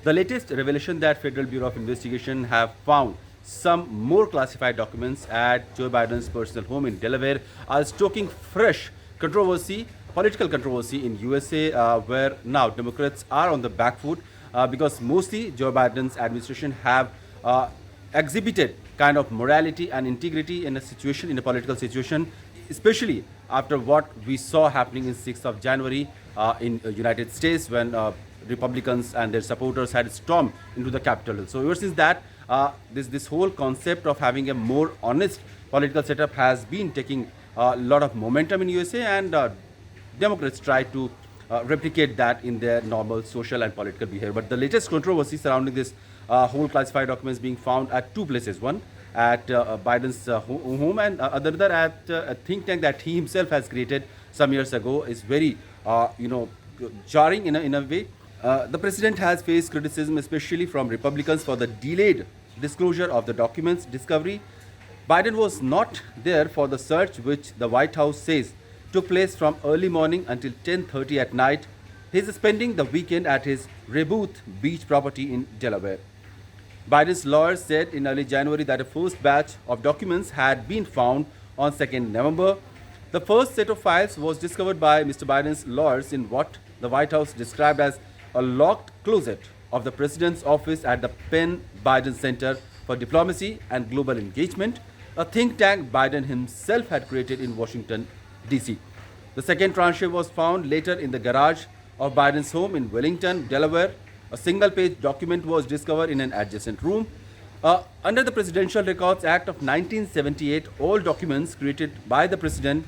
The latest revelation that Federal Bureau of Investigation have found some more classified documents at Joe Biden's personal home in Delaware are stoking fresh controversy, political controversy in USA, where now Democrats are on the back foot because mostly Joe Biden's administration have exhibited kind of morality and integrity in a situation, in a political situation, especially after what we saw happening in 6th of January in United States when Republicans and their supporters had stormed into the Capitol. So ever since that, this whole concept of having a more honest political setup has been taking a lot of momentum in USA, and Democrats try to replicate that in their normal social and political behavior. But the latest controversy surrounding this whole classified documents being found at two places: one at Biden's home, and other at a think tank that he himself has created some years ago, is very jarring in a way. The president has faced criticism, especially from Republicans, for the delayed disclosure of the documents discovery. Biden was not there for the search, which the White House says took place from early morning until 10:30 at night. He is spending the weekend at his Rehoboth Beach property in Delaware. Biden's lawyers said in early January that a first batch of documents had been found on 2nd November. The first set of files was discovered by Mr. Biden's lawyers in what the White House described as a locked closet of the president's office at the Penn Biden Center for Diplomacy and Global Engagement, a think tank Biden himself had created in Washington, D.C. The second tranche was found later in the garage of Biden's home in Wilmington, Delaware. A single-page document was discovered in an adjacent room. Under the Presidential Records Act of 1978, all documents created by the President,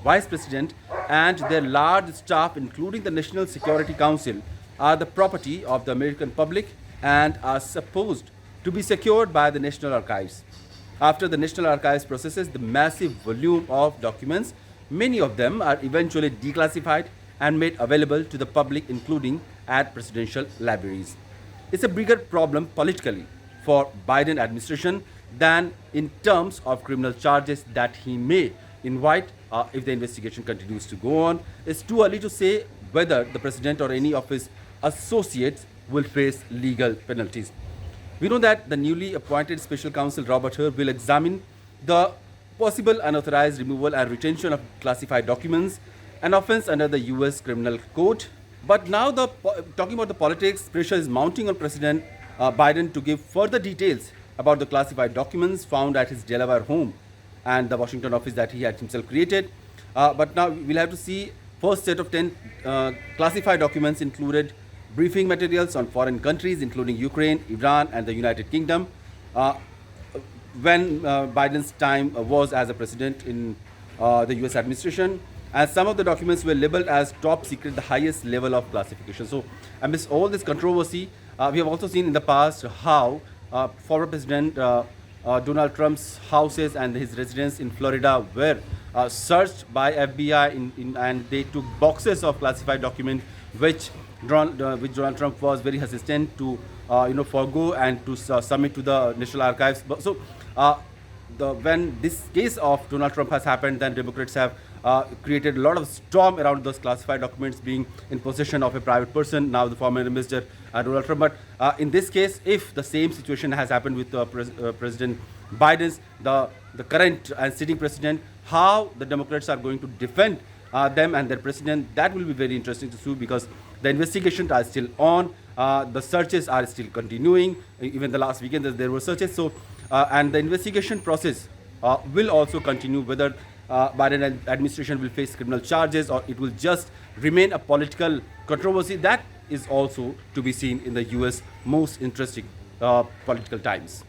Vice President, and their large staff, including the National Security Council, are the property of the American public and are supposed to be secured by the National Archives. After the National Archives processes the massive volume of documents, many of them are eventually declassified and made available to the public, including at presidential libraries. It's a bigger problem politically for Biden administration than in terms of criminal charges that he may invite if the investigation continues to go on. It's too early to say whether the president or any of his associates will face legal penalties. We know that the newly appointed special counsel Robert Hur will examine the possible unauthorized removal and retention of classified documents, an offense under the US Criminal Code. But now, talking about the politics, pressure is mounting on President Biden to give further details about the classified documents found at his Delaware home and the Washington office that he had himself created. But now we'll have to see. First set of 10 classified documents included briefing materials on foreign countries, including Ukraine, Iran, and the United Kingdom, when Biden's time was as a president in the US administration. And some of the documents were labeled as top secret, the highest level of classification. So, amidst all this controversy, we have also seen in the past how former President Donald Trump's houses and his residence in Florida were searched by FBI and they took boxes of classified documents which Donald Trump was very hesitant to forgo and to submit to the National Archives. So when this case of Donald Trump has happened, then Democrats have created a lot of storm around those classified documents being in possession of a private person, now the former Mr. Donald Trump. But in this case, if the same situation has happened with President Biden's, the current and sitting president, how the Democrats are going to defend them and their president, that will be very interesting to see, because the investigations are still on, the searches are still continuing. Even the last weekend there were searches. So and the investigation process will also continue, whether Biden administration will face criminal charges or it will just remain a political controversy. That is also to be seen in the US most interesting political times.